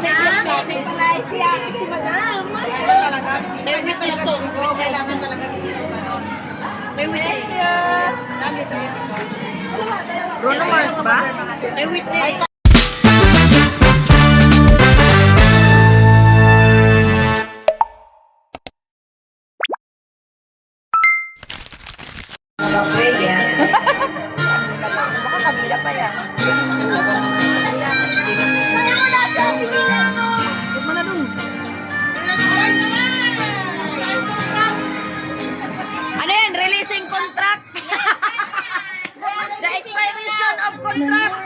Next natin. Si Madam. Talaga. May witness to. Kailangan talaga ito ganon. May witness. Thank you. Bruno Mars ba? May witness. Baka kabila pa yan. Sayang mo na sa ating ano. Huwag mo na dun. Ano yan? Releasing contract? The expiration of contract.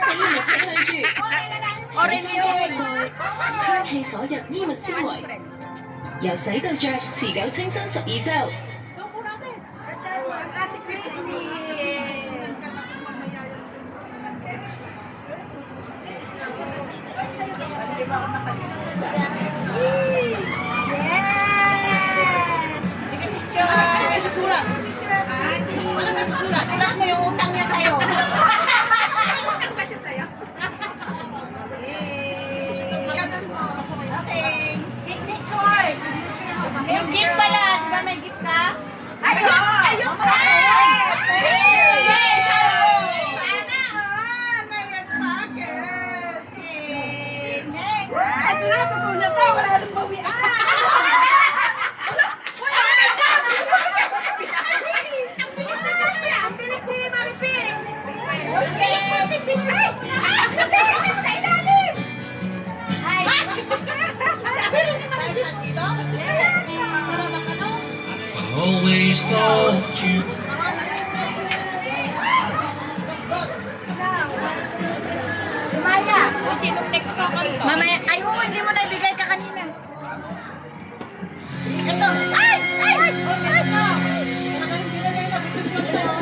Or renewing. 係所入衣物纖維，由洗到着，持久清新12週。 Ate Christy. Yes! Sige, picture. Ano may susulat? Picture at Christy. Ano may susulat? Sulat mo yung utang niya sa'yo. Utang ka siya sa'yo? Okay. Signature! Yung gift pala, di ba may gift ka? Ay, oo! Ayun pa! Yes! Hello! Sana all! May red pocket! Next! Ito na, totoo na to. Wala nang bawian. Wala na! Ang bilis ni Mariping. Sa ilalim! Ay! Sabi rin ni Maribel dito? Para bang ano? Always thought you Maya, kung sinong next kakanta? Mamaya, ay oo, hindi mo na ibigay ka kanina. Ito! Ay! Ay! Ay! Ay! Baka hindi na ngayon nabitulot sa'yo.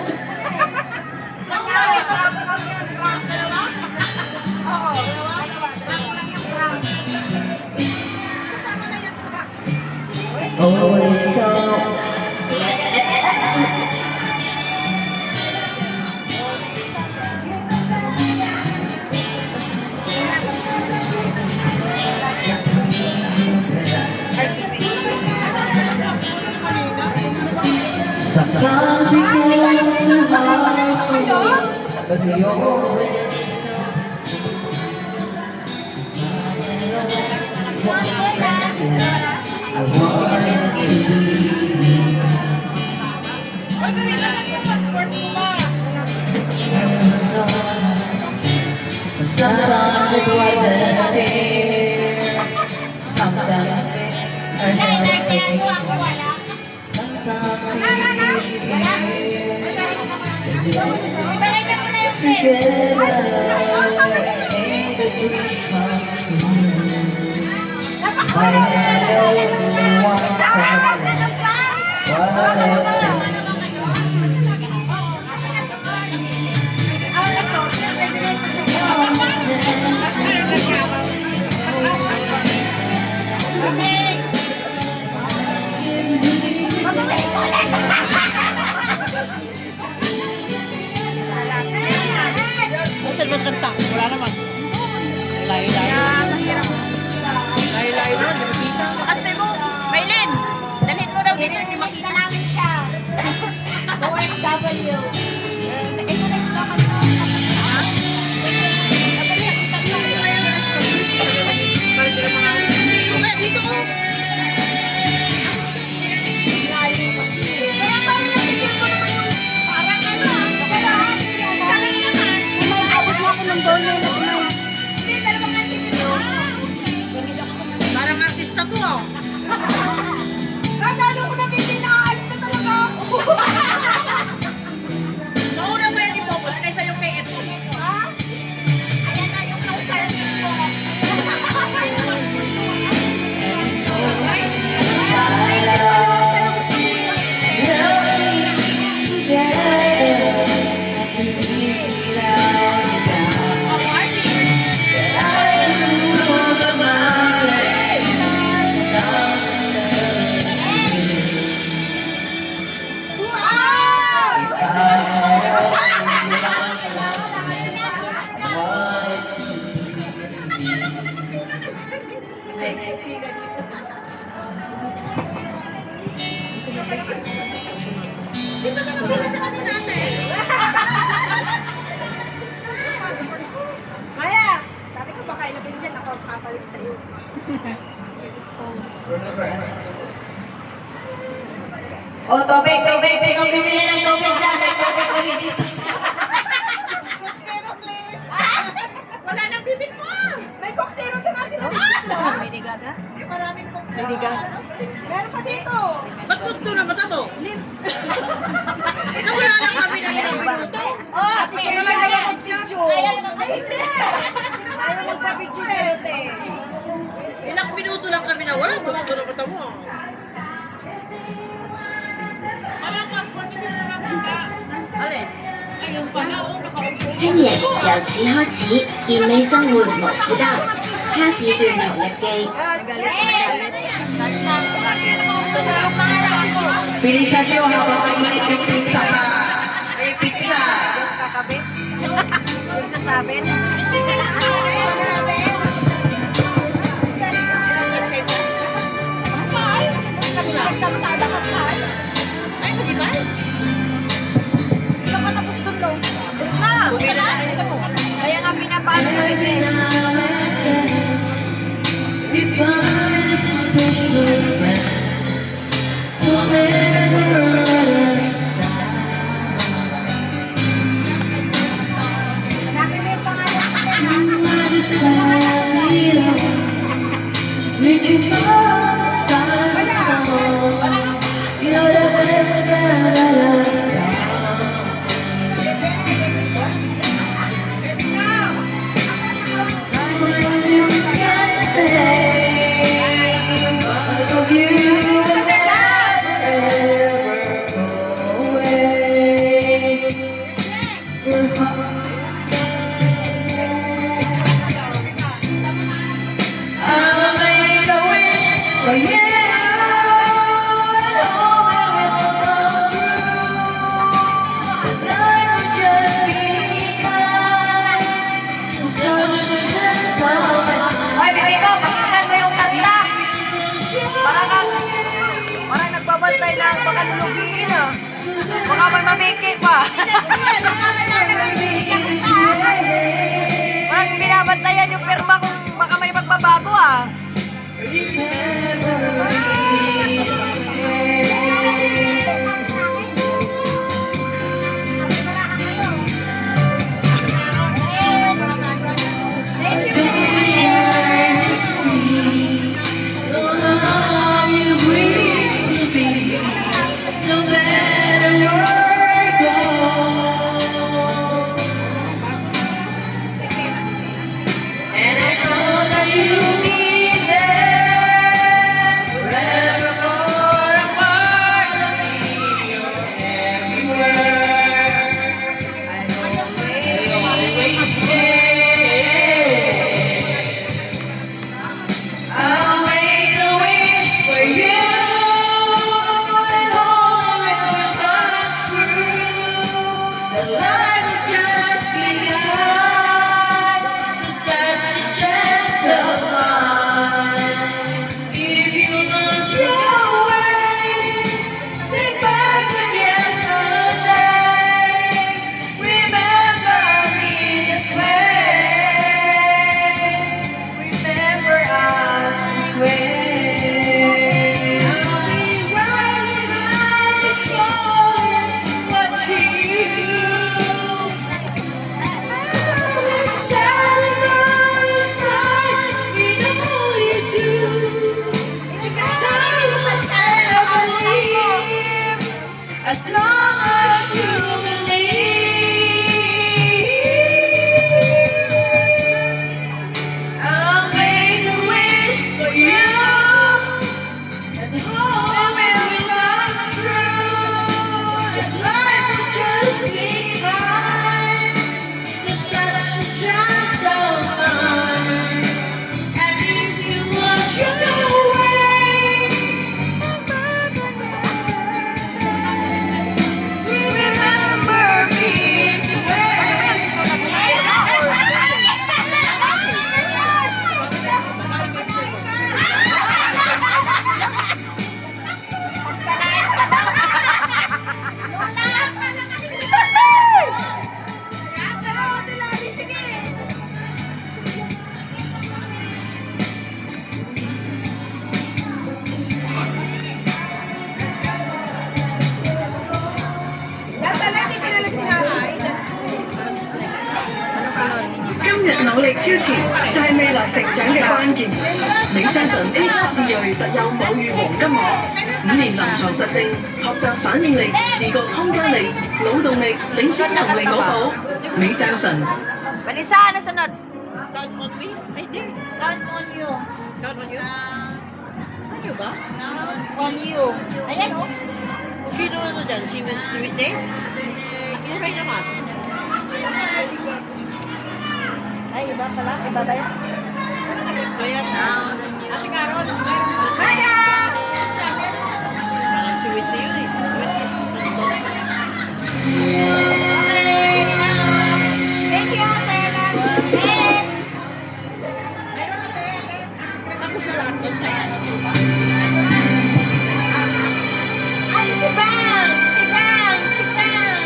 Dalawa? Oo. Sasama na yan sa box. Always go. Sometimes you feel too hard to wait, but we always I wanted to be. Ay, ganun na lang yung passport mo ba? Sometimes it wasn't here. Sometimes I never think. Sometimes Ibigay niya muna yung pen. together ain't a dream come true. I know you want Saan ba kanta? Wala naman. Layo-layo. Layo-layo naman, di ba kita? Kasi mo, Maylin, dalhin mo daw dito. Nililis na namin siya. OFW. Ito next kakanta. Para di ka mga... Okay, dito oh. Kaya parang natigil ko naman yung Parang ano, isa lang naman. abot mo ako ng doon na hindi, dalawang natigil ko. Parang artista to oh. Kadalo ko na hindi nakaalis na talaga ako. Nauna ba yan ni Popos kaysa yung KFC? Ha? Ayan na yung service ko. Pero gusto ko yung experience. O, tubig. Sino bibili ng tubig dyan? May tubig kami dito. Coke zero, please. Wala nang bibig mo. May Coke Zero din natin na Lady Gaga? Maraming Coke Zero. Lady Gaga? Meron pa dito. Ba't punto na mata mo? Lip. Nawala lang kami ng ilang minuto. Oh, ate, lang mag-picture. Ay, hindi. Ayaw magpa-picture sa'yo, te. Ilang minuto lang kami nawala. Punto na mata mo. Walang passport kasi nakakita. Alin? Ayun pala, nakaupo. 聽日由此開始，健美生活無負擔，卡士鍛鍊力機。 Bilisan nyo habang mainit yung pizza pa. Ay, pizza. Yung kakabit. Yung sasabit. Ay, hindi ba? Hindi ka pa tapos doon, no? Tapos na. Bumila na kayo mo. Kaya nga pinapaano na ito eh. Sabi mo yung pangalan. Ay, bibi ko, pakinggan mo yung kanta. Parang nagbabantay na ang baka lulugiin ah. Baka may mamiki pa. Parang binabantayan yung pirma kung baka may magbabago ah. As long as you believe, I'll make a wish for you, and hope it will come true. That life will just be kind to such a gentle mind. And if you was your way, remember me Sige. 今日努力超前，就係未來成長嘅關鍵。美真純 A+ 智睿特有母乳黃金膜，5年臨床實證，學習反應力、視覺空間力、腦動力，領先同齡寶寶。美真純。 Balisa, ano sunod? Count on me? Ay, di. Count on you. Count on you? Ano ba? On you. Ayan, oh. Sino ano dyan? Si Will Street eh? Tunay naman. Ay, iba pala. Iba ba yan? Kaya, Ate Carol. Maya! Parang si Whitney yun eh. Whitney is gusto. Thank you, ate. Yes! Tapos na lahat doon sa ano. Ay, si Bang! Si Bang! Si Bang!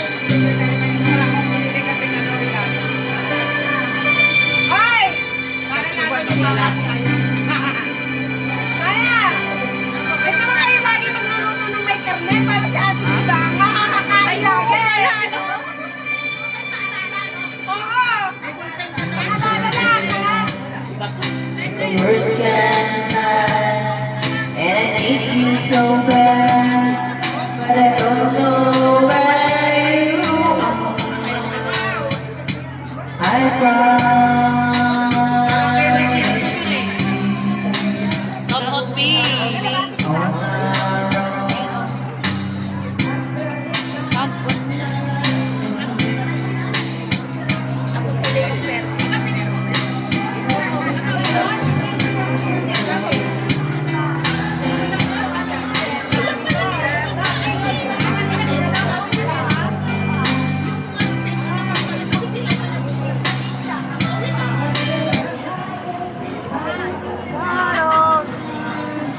Ay! Para natin lahat tayo. Maya! Ba't naman kayo lagi magluluto ng may karne para sa ate si Bang? Makakakain lagi! Ano? Oo! Maalala lang, ha? Worse than that, and I need you so bad, but I don't know where you are. I Parang kay Whitney is promise. gusto eh. Not on me.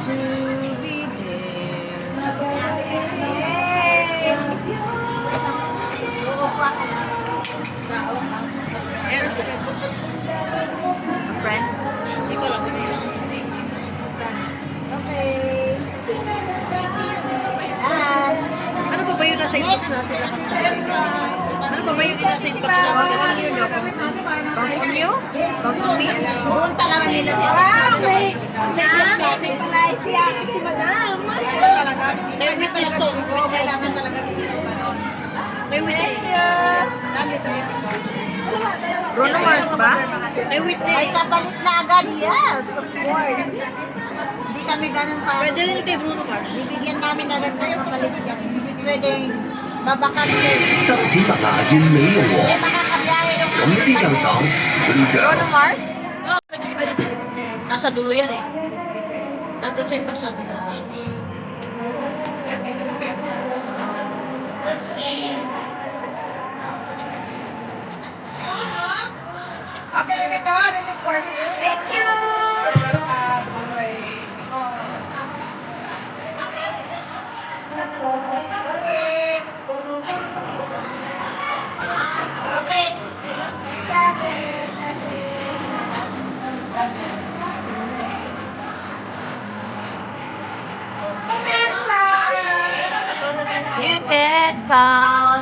To be there. Yay! Friend? Hindi ko alam ano yun. Okay. Ano pa ba yung nasa inbox natin? Ano pa ba yung nasa inbox natin? Count on you? Count on me? Doon talaga nila sa inbox Wow, natin. may... Sa inbox natin. Pala si Aki si Madam. Talaga. May witness to. Kailangan talaga ganon. May witness. Thank you. Bruno Mars ba? May witness. Ay, kapalit na agad. Yes, of course. Hindi kami ganun ka. Pwede rin kay Bruno Mars. Bibigyan namin agad ng kapalit yan. Pwedeng babakan din. 收錢特拿完美用喎， Makakabiyahe yung 咁先夠爽。呢個 Bruno Mars? Oo, pwede, pwede. Nasa dulo yan eh. Nandun sa inbox natin. Thank you. You get found